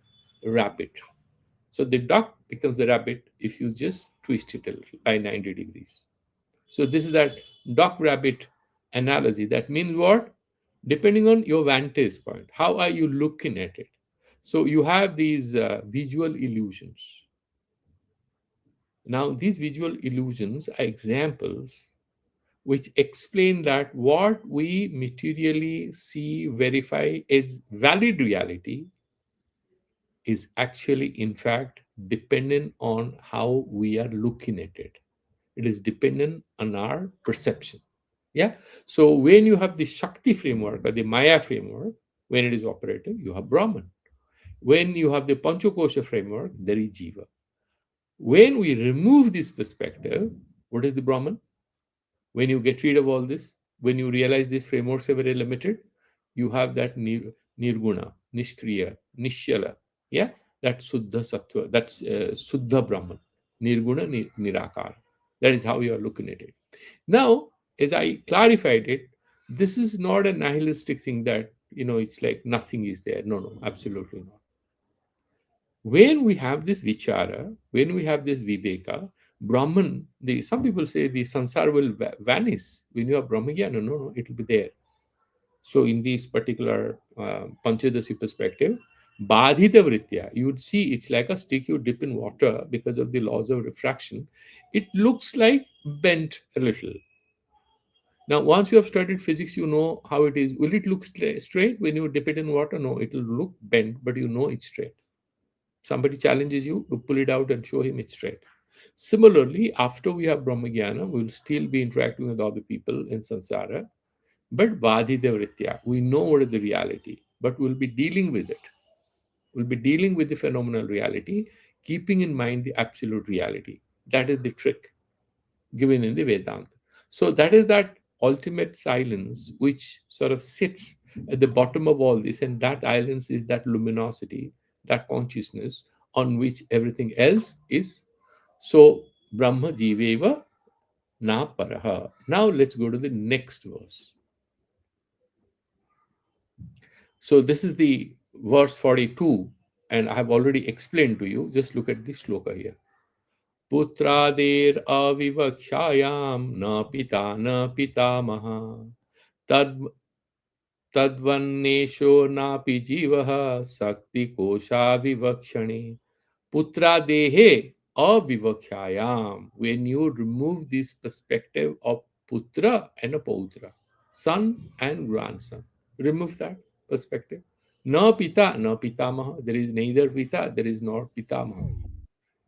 rabbit. So the duck becomes the rabbit if you just twist it a little by 90 degrees. So this is that duck rabbit analogy. That means what? Depending on your vantage point, how are you looking at it? So you have these visual illusions. Now, these visual illusions are examples which explain that what we materially see, verify as valid reality is actually, in fact, dependent on how we are looking at it. It is dependent on our perception. Yeah. So when you have the Shakti framework or the Maya framework, when it is operative, you have Brahman. When you have the PanchaKosha framework, there is Jiva. When we remove this perspective, what is the Brahman? When you get rid of all this, when you realize these frameworks are very limited, you have that Nirguna, Nishkriya, Nishala. Yeah, that's Suddha Sattva, that's Suddha Brahman, Nirguna, Nirakara. That is how you are looking at it. Now, as I clarified it, this is not a nihilistic thing that, it's like nothing is there. No, no, absolutely not. When we have this vichara, when we have this viveka, Brahman, some people say the sansar will vanish. When you have Brahmagyan, no, it will be there. So in this particular Panchadashi perspective, Badhita Vritya, you would see it's like a stick you dip in water because of the laws of refraction. It looks like bent a little. Now, once you have studied physics, you know how it is. Will it look straight when you dip it in water? No, it will look bent, but you know it's straight. Somebody challenges you, you pull it out and show him it's straight. Similarly, after we have Brahmagyana, we will still be interacting with other people in samsara, but Vadhita Vritya, we know what is the reality, but we'll be dealing with it. We'll be dealing with the phenomenal reality, keeping in mind the absolute reality. That is the trick given in the Vedanta. So that is that ultimate silence which sort of sits at the bottom of all this, and that silence is that luminosity, that consciousness on which everything else is. So Brahma Jiveva Na Paraha. Now let's go to the next verse. So this is the verse 42, and I have already explained to you. Just look at the shloka here. Putradir avivakshayam na pita na pitamaha tad तद्वन्नेशो नापि जीवः शक्तिकोशाविवक्षणे putradehe avivakshayam. When you remove this perspective of putra and a pautra, son and grandson, remove that perspective. Na pita, na pitamaha. There is neither pita, there is nor pitamaha.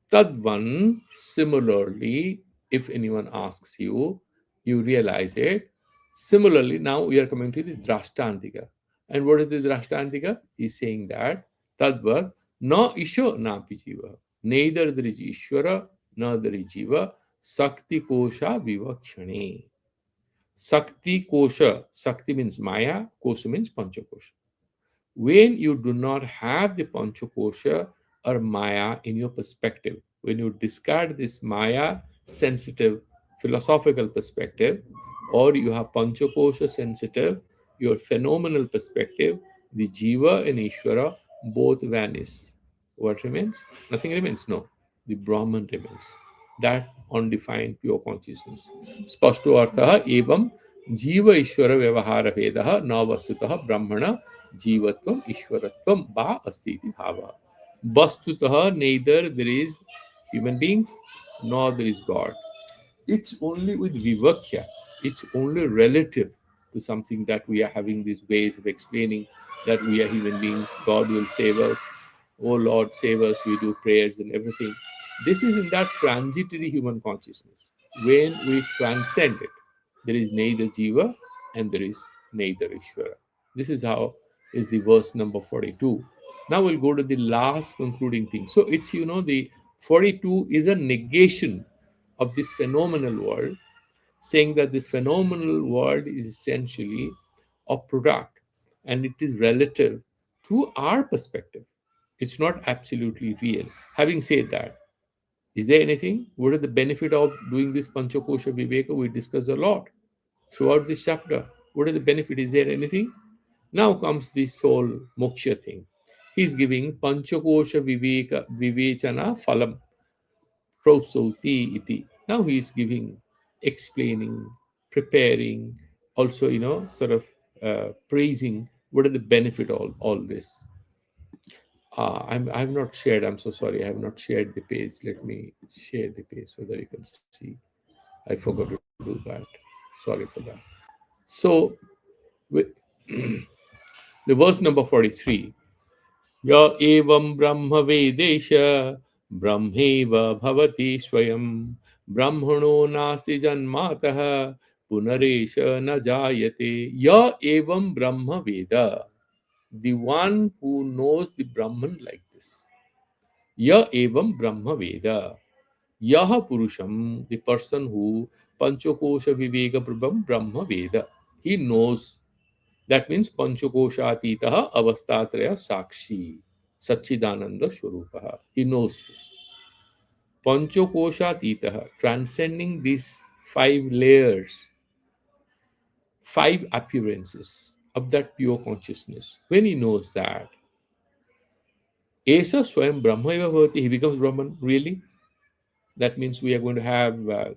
Tadvan, similarly, if anyone asks you, you realize it. Similarly, now we are coming to the Drashtantika. And what is the Drashtantika? He's saying that Tadvat, na isho na pijiva. Neither there is Ishvara, nor there is Jiva. Sakti kosha vivakshane. Sakti kosha. Sakti means Maya, kosha means Panchakosha. When you do not have the Panchakosha or Maya in your perspective, when you discard this Maya sensitive philosophical perspective, or you have Panchakosha sensitive, your phenomenal perspective, the Jiva and Ishvara both vanish. What remains? Nothing remains. No, the Brahman remains. That undefined pure consciousness. Spashto artha evam Jiva Ishvara Vyavahara Vedaha na Vastutah Brahmana Jivatvam Ishwaratvam ba asti iti bhava. Vastutah, neither there is human beings nor there is God. It's only with vivakya, it's only relative to something that we are having these ways of explaining that we are human beings, God will save us, oh Lord, save us, we do prayers and everything. This is in that transitory human consciousness. When we transcend it, there is neither Jiva and there is neither Ishvara. This is how is the verse number 42. Now we'll go to the last concluding thing. So it's, the 42 is a negation of this phenomenal world, saying that this phenomenal world is essentially a product and it is relative to our perspective. It's not absolutely real. Having said that, is there anything? What is the benefit of doing this PanchaKosha Viveka? We discuss a lot throughout this chapter. What is the benefit? Is there anything? Now comes this whole moksha thing. He's giving PanchaKosha Viveka Vivechana Phalam prosauti iti. Now he is giving, explaining, preparing, also, sort of praising what are the benefit of all this. I have not shared, I'm so sorry, I have not shared the page. Let me share the page so that you can see. I forgot to do that. Sorry for that. So, with the verse number 43, Ya evam brahma vedesha brahmeva bhavati swayam brahmano nasti janmataha punaresha na jayate. Ya evam brahma veda. The one who knows the Brahman like this. Ya evam brahma veda. Yaha purusham, the person who panchakosha viveka prabham brahma veda. He knows. That means Panchakoshatitaha avastatraya sakshi Sachidananda Swarupaha. He knows this. Panchakoshatitaha, transcending these five layers, five appearances of that pure consciousness. When he knows that, Esa Swayam Brahma eva bhavati, he becomes Brahman. Really? That means we are going to have a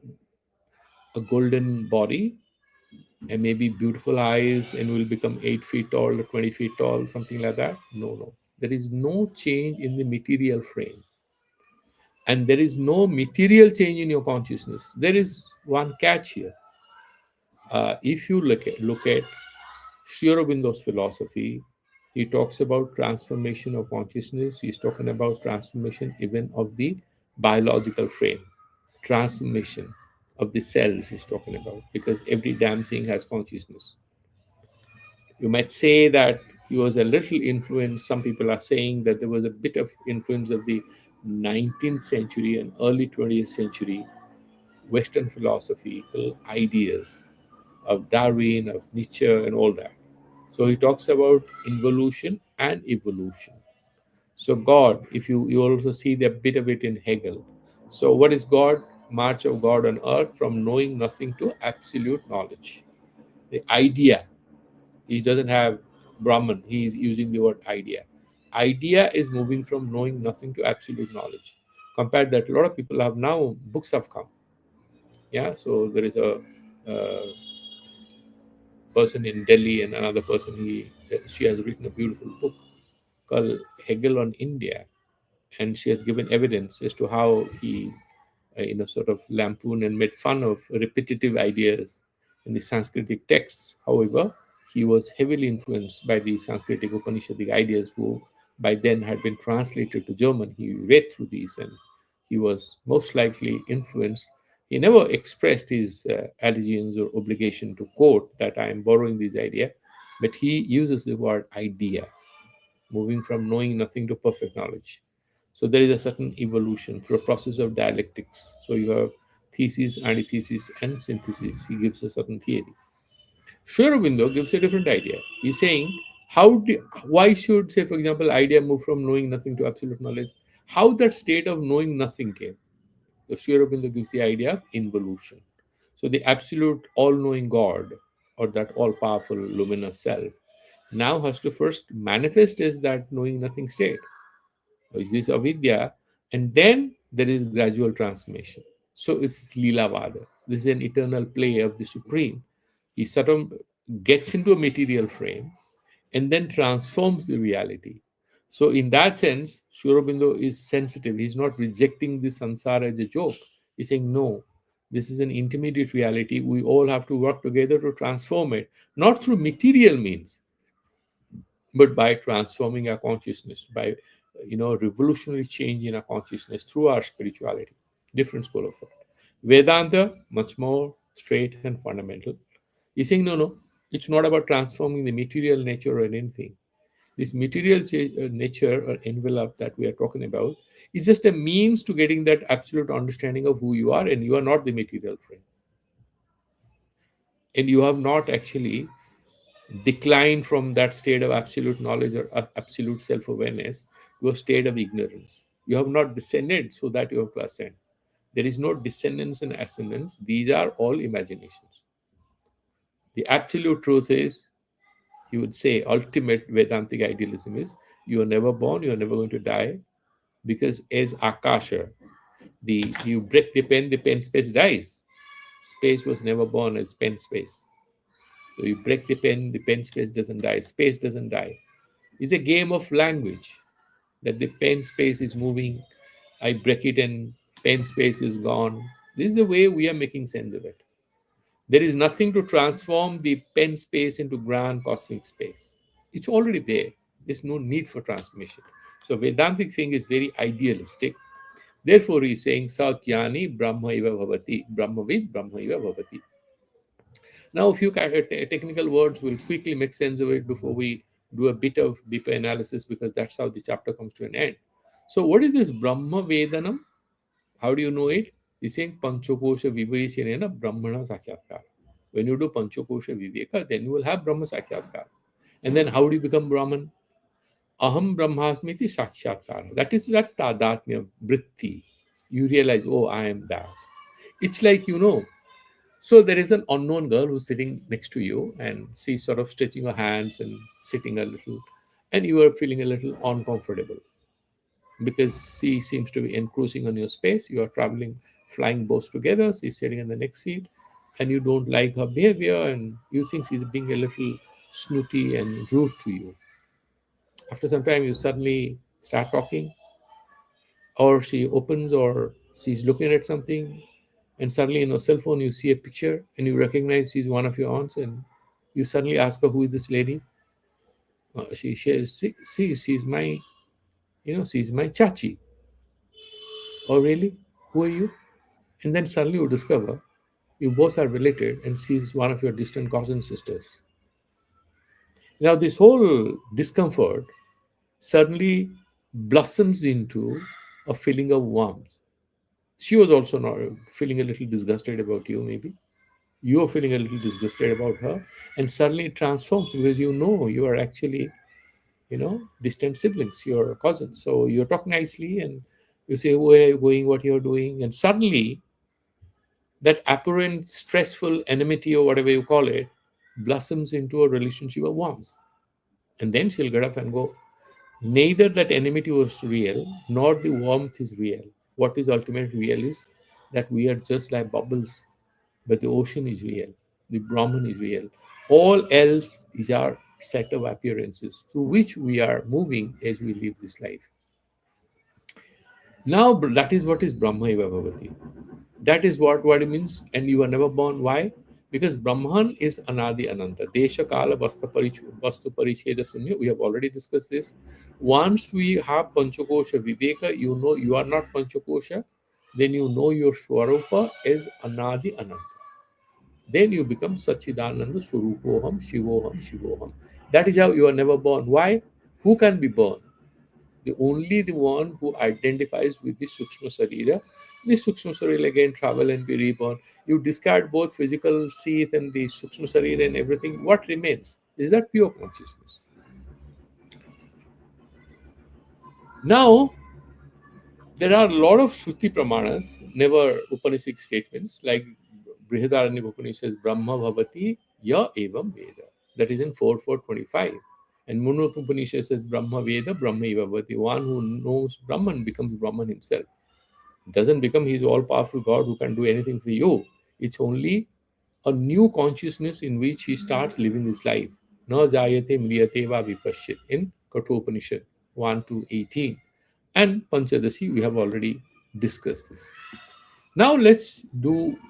golden body and maybe beautiful eyes and will become 8 feet tall or 20 feet tall, something like that. No, no. There is no change in the material frame. And there is no material change in your consciousness. There is one catch here. If you look at Sri Aurobindo's philosophy, he talks about transformation of consciousness. He's talking about transformation even of the biological frame, transformation of the cells he's talking about, because every damn thing has consciousness. You might say that he was a little influenced. Some people are saying that there was a bit of influence of the 19th century and early 20th century Western philosophical ideas of Darwin, of Nietzsche, and all that. So he talks about involution and evolution. So God, if you also see the bit of it in Hegel. So what is God? March of God on earth from knowing nothing to absolute knowledge. The idea. He doesn't have Brahman. He is using the word idea. Idea is moving from knowing nothing to absolute knowledge. Compared that, a lot of people have now books have come. Yeah. So there is a uh, person in Delhi and another person. She has written a beautiful book called Hegel on India, and she has given evidence as to how he, sort of lampooned and made fun of repetitive ideas in the Sanskritic texts. However, he was heavily influenced by the Sanskritic Upanishadic ideas, who by then had been translated to German. He read through these, and he was most likely influenced. He never expressed his allegiance or obligation to quote that I am borrowing this idea, but he uses the word idea, moving from knowing nothing to perfect knowledge. So there is a certain evolution through a process of dialectics. So you have thesis, antithesis, and synthesis. He gives a certain theory. Sri Aurobindo gives a different idea. He's saying, why should, say, for example, idea move from knowing nothing to absolute knowledge? How that state of knowing nothing came. So Sri Aurobindo gives the idea of involution. So the absolute all-knowing God, or that all-powerful luminous self, now has to first manifest as that knowing nothing state, which is avidya, and then there is gradual transformation. So it's Leelavada. This is an eternal play of the Supreme. He sort of gets into a material frame and then transforms the reality. So in that sense, Sri Aurobindo is sensitive. He's not rejecting the sansara as a joke. He's saying, no, this is an intermediate reality. We all have to work together to transform it, not through material means, but by transforming our consciousness, by revolutionary change in our consciousness through our spirituality. Different school of thought. Vedanta, much more straight and fundamental. He's saying, no, no, it's not about transforming the material nature or anything. This material nature or envelope that we are talking about is just a means to getting that absolute understanding of who you are, and you are not the material frame. And you have not actually decline from that state of absolute knowledge or absolute self awareness to a state of ignorance. You have not descended so that you have to ascend. There is no descendance and ascendance. These are all imaginations. The absolute truth is, he would say, ultimate Vedantic idealism is you are never born, you are never going to die, because as Akasha, you break the pen space dies. Space was never born as pen space. So you break the pen space doesn't die, space doesn't die. It's a game of language that the pen space is moving. I break it and pen space is gone. This is the way we are making sense of it. There is nothing to transform the pen space into grand cosmic space. It's already there. There's no need for transformation. So Vedantic thing is very idealistic. Therefore, he's saying Sakyani Brahma Iva Bhavati. Brahmavid Brahma Iva Bhavati. Now, a few technical words will quickly make sense of it before we do a bit of deeper analysis, because that's how the chapter comes to an end. So, what is this Brahma Vedanam? How do you know it? He's saying PanchaKosha Viveka Brahmana Sakyatkar. When you do PanchaKosha Viveka, then you will have Brahma Sakyatkar. And then how do you become Brahman? Aham Brahmasmiti Sakshatkar. That is that Tadatmya Vritti. You realize, oh, I am that. It's like, so there is an unknown girl who's sitting next to you, and she's sort of stretching her hands and sitting a little, and you are feeling a little uncomfortable because she seems to be encroaching on your space. You are traveling, flying both together. She's sitting in the next seat, and you don't like her behavior, and you think she's being a little snooty and rude to you. After some time, you suddenly start talking, or she opens, or she's looking at something, and suddenly in your cell phone you see a picture and you recognize she's one of your aunts, and you suddenly ask her, who is this lady? She says, she's my, she's my chachi. Oh really? Who are you? And then suddenly you discover you both are related, and she's one of your distant cousin sisters. Now this whole discomfort suddenly blossoms into a feeling of warmth. She was also not feeling a little disgusted about you, maybe. You're feeling a little disgusted about her, and suddenly it transforms because you know you are actually, distant siblings, your cousins. So you talk nicely and you say, where are you going, what you're doing, and suddenly that apparent stressful enmity or whatever you call it blossoms into a relationship of warmth. And then she'll get up and go, neither that enmity was real, nor the warmth is real. What is ultimate real is that we are just like bubbles, but the ocean is real, the Brahman is real. All else is our set of appearances through which we are moving as we live this life. Now, that is what is Brahma Eva Bhavati. That is what it means. And you are never born. Why? Because Brahman is Anadi Ananta. Desha Kala Vastu Paricheda Sunya. We have already discussed this. Once we have PanchaKosha Viveka, you know you are not PanchaKosha, then you know your Swarupa is Anadi Ananta. Then you become Sachidananda Surupoham Shivoham Shivoham. That is how you are never born. Why? Who can be born? The one who identifies with the Sukshma Sarira. The Sukshma Sarira again travel and be reborn. You discard both physical seat and the Sukshma Sarira and everything. What remains? Is that pure consciousness? Now, there are a lot of Shruti Pramanas, never Upanishadic statements, like Brihadaranyaka Upanishad says, Brahma Bhavati Ya Evam Veda. That is in 4.4.25. And Munok Upanishad says, Brahma Veda, Brahma Eva Bhavati. One who knows Brahman becomes Brahman himself. Doesn't become he's all powerful God who can do anything for you. It's only a new consciousness in which he starts living his life. Na jayate mriyate va vipashyat in Kathopanishad 1 to 18. And Panchadashi, we have already discussed this. Now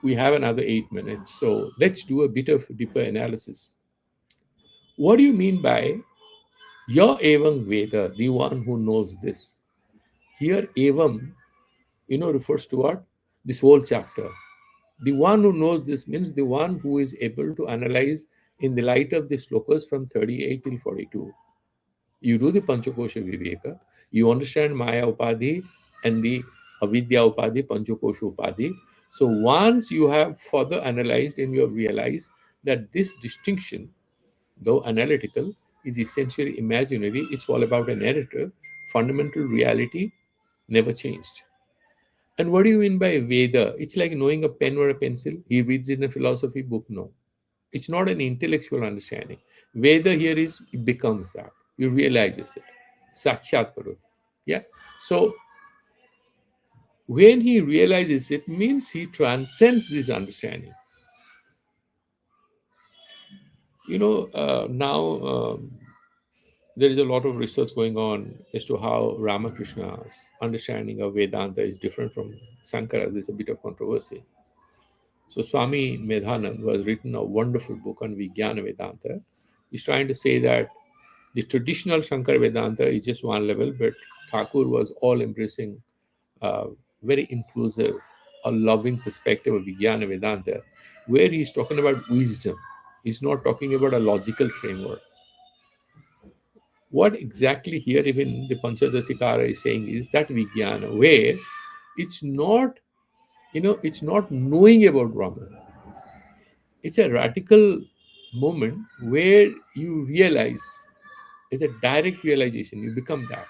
we have another 8 minutes. So let's do a bit of deeper analysis. What do you mean by Ya Evam Veda, the one who knows this? Here, Evam, refers to what? This whole chapter. The one who knows this means the one who is able to analyze in the light of the slokas from 38 till 42. You do the PanchaKosha Viveka, you understand Maya Upadhi and the Avidya Upadhi, PanchaKosha Upadhi. So once you have further analyzed and you have realized that this distinction, though analytical, is essentially imaginary, it's all about a narrative, fundamental reality never changed. And what do you mean by Veda? It's like knowing a pen or a pencil. He reads in a philosophy book. No, it's not an intellectual understanding. Veda here is it becomes that. You realizes it. Sakshat karo. Yeah. So when he realizes it means he transcends this understanding. Now there is a lot of research going on as to how Ramakrishna's understanding of Vedanta is different from Sankara. There's a bit of controversy. So Swami Medhanand, who has written a wonderful book on Vijnana Vedanta, is trying to say that the traditional Shankara Vedanta is just one level, but Thakur was all embracing, very inclusive, a loving perspective of Vijnana Vedanta, where he's talking about wisdom. He's not talking about a logical framework. What exactly here, even the Panchadasikara is saying, is that Vijnana, where it's not, it's not knowing about Brahman. It's a radical moment where you realize, it's a direct realization, you become that.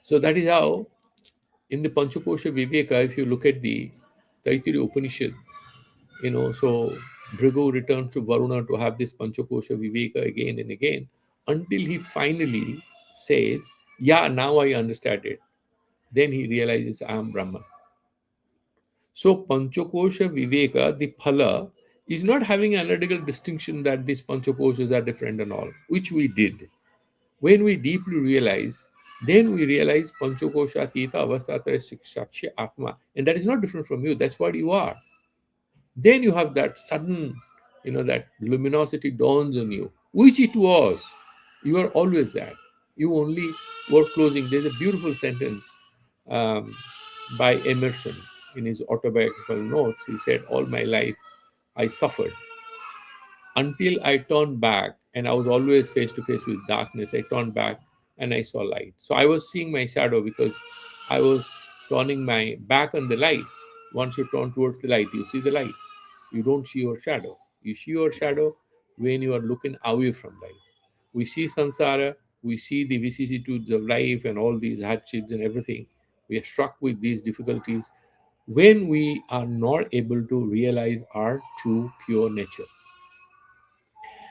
So that is how in the Panchakosha Viveka, if you look at the Taittiriya Upanishad, so Bhrigu returns to Varuna to have this Panchakosha Viveka again and again until he finally says, yeah, now I understand it. Then he realizes I am Brahman. So Panchakosha Viveka, the phala, is not having an analytical distinction that these Panchakoshas are different and all, which we did. When we deeply realize, then we realize Panchakosha Atita Avasthatara Sakshi Atma. And that is not different from you. That's what you are. Then you have that sudden, that luminosity dawns on you, which it was. You are always that. You only were closing. There's a beautiful sentence um, by Emerson in his autobiographical notes. He said, all my life I suffered until I turned back, and I was always face to face with darkness. I turned back and I saw light. So I was seeing my shadow because I was turning my back on the light. Once you turn towards the light, you see the light. You don't see your shadow. You see your shadow when you are looking away from light. We see samsara, we see the vicissitudes of life and all these hardships and everything. We are struck with these difficulties when we are not able to realize our true pure nature.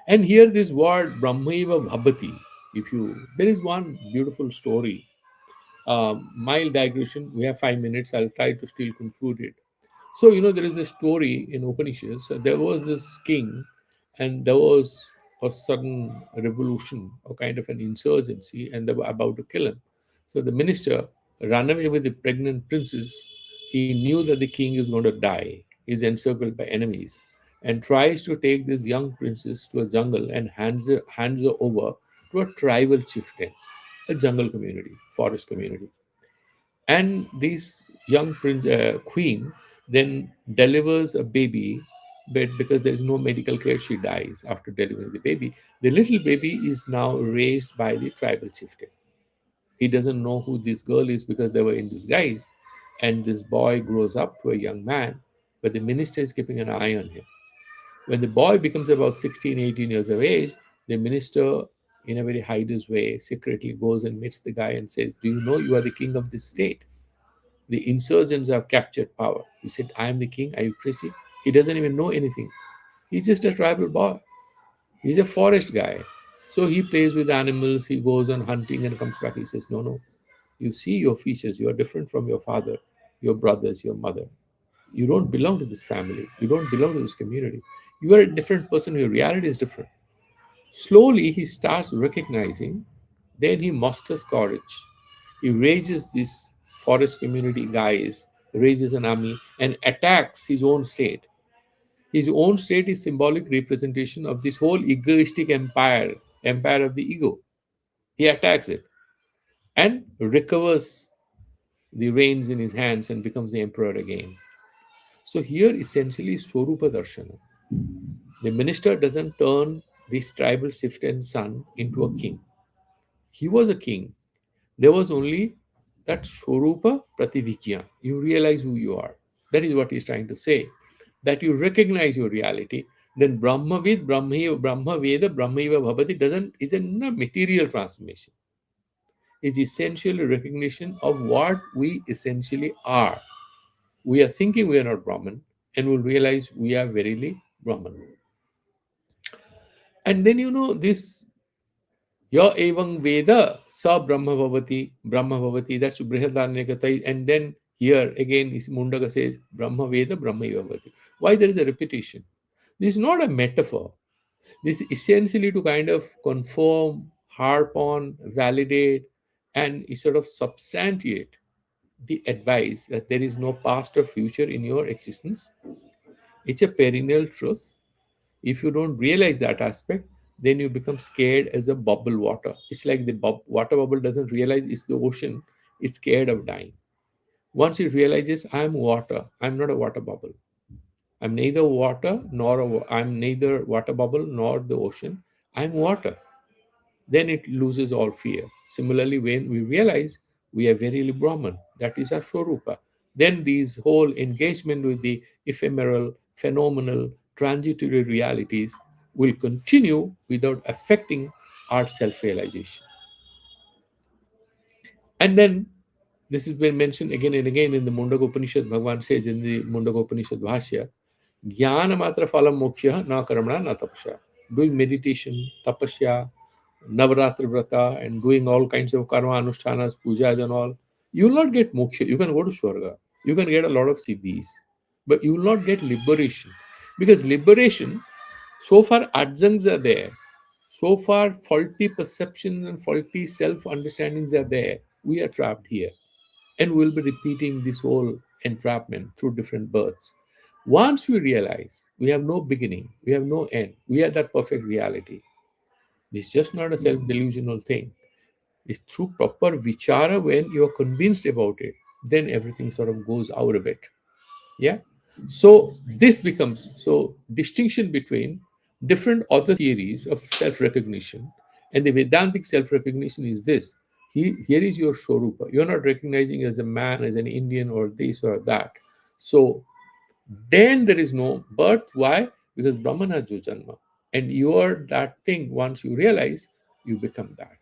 And here this word Brahmaiva Bhavati, if you there is one beautiful story, mild digression. We have 5 minutes. I'll try to still conclude it. So, there is this story in Upanishads. So there was this king, and there was a sudden revolution, or kind of an insurgency, and they were about to kill him. So the minister ran away with the pregnant princess. He knew that the king is going to die. He's encircled by enemies, and tries to take this young princess to a jungle and hands her over to a tribal chieftain, a jungle community, forest community. And this young queen then delivers a baby, but because there is no medical care, she dies after delivering the baby. The little baby is now raised by the tribal chieftain. He doesn't know who this girl is because they were in disguise. And this boy grows up to a young man, but the minister is keeping an eye on him. When the boy becomes about 16, 18 years of age, the minister, in a very hideous way, secretly goes and meets the guy and says, "Do you know you are the king of this state? The insurgents have captured power." He said, "I am the king. Are you crazy?" He doesn't even know anything. He's just a tribal boy. He's a forest guy. So he plays with animals. He goes on hunting and comes back. He says, "No, no. You see your features. You are different from your father, your brothers, your mother. You don't belong to this family. You don't belong to this community. You are a different person. Your reality is different." Slowly, he starts recognizing. Then he musters courage. He raises this forest community guys, raises an army, and attacks his own state. His own state is symbolic representation of this whole egoistic empire of the ego. He attacks it and recovers the reins in his hands and becomes the emperor again. So here essentially Swarupa Darshana. The minister doesn't turn this tribal chieftain's son into a king. He was a king. There was only that Swarupa Prativijna. You realize who you are. That is what he's trying to say. That you recognize your reality. Then Brahma Veda, Brahmaiva Bhavati doesn't isn't a material transformation. It's essentially recognition of what we essentially are. We are thinking we are not Brahman, and we'll realize we are verily Brahman. And then this Ya Evang Veda Sa Brahma Bhavati, that's Brihadaranyaka. And then here again is Mundaka says Brahma Veda, Brahma Bhavati. Why there is a repetition? This is not a metaphor. This is essentially to kind of confirm, harp on, validate, and sort of substantiate the advice that there is no past or future in your existence. It's a perennial truth. If you don't realize that aspect, then you become scared as a bubble water. It's like the water bubble doesn't realize it's the ocean, it's scared of dying. Once it realizes I'm water, I'm not a water bubble. I'm neither water nor I'm neither water bubble nor the ocean. I'm water. Then it loses all fear. Similarly, when we realize we are verily Brahman, that is our Swarupa, then these whole engagement with the ephemeral, phenomenal, transitory realities will continue without affecting our self realization. And then this has been mentioned again and again in the Mundaka Upanishad. Bhagavan says in the Mundaka Upanishad Bhashya, Jnana matra phalam moksha na karamana na tapasya. Doing meditation, tapasya, Navaratri Vrata, and doing all kinds of karma anushtanas, pujas and all, you will not get moksha. You can go to Swarga. You can get a lot of siddhis. But you will not get liberation. Because liberation, so far adjuncts are there, so far faulty perceptions and faulty self-understandings are there, we are trapped here. And we'll be repeating this whole entrapment through different births. Once we realize we have no beginning, we have no end, we are that perfect reality. This is just not a self delusional thing. It's through proper vichara when you are convinced about it, then everything sort of goes out of it. Yeah. So this becomes so distinction between different other theories of self recognition and the Vedantic self recognition is this Here is your Swarupa. You're not recognizing as a man, as an Indian, or this or that. So then there is no birth. Why? Because Brahmana jo janma. And you are that thing. Once you realize, you become that.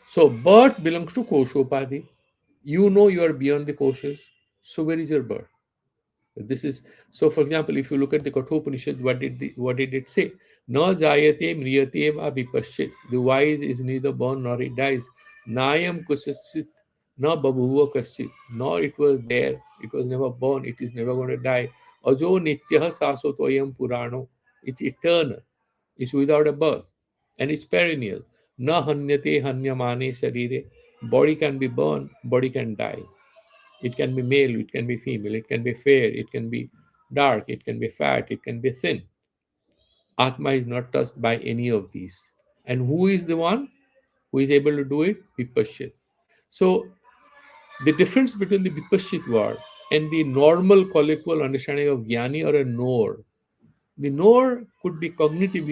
So birth belongs to Koshopadhi. You know you are beyond the koshas. So where is your birth? This is so. For example, if you look at the Kathopanishad, what did it say? Na jayate mriyate va vipaschit. The wise is neither born nor it dies. Nayam kusasit na babhuva kaschit. Nor it was there. It was never born. It is never going to die. Ajo nityah sasotoyam purano. It's eternal. It's without a birth, and it's perennial. Na hanyate hanyamane sharire. Body can be born. Body can die. It can be male, it can be female, it can be fair, it can be dark, it can be fat, it can be thin. Atma is not touched by any of these. And who is the one who is able to do it? Vipashit. So the difference between the Vipashit word and the normal colloquial understanding of Jnani or a knower, the knower could be cognitively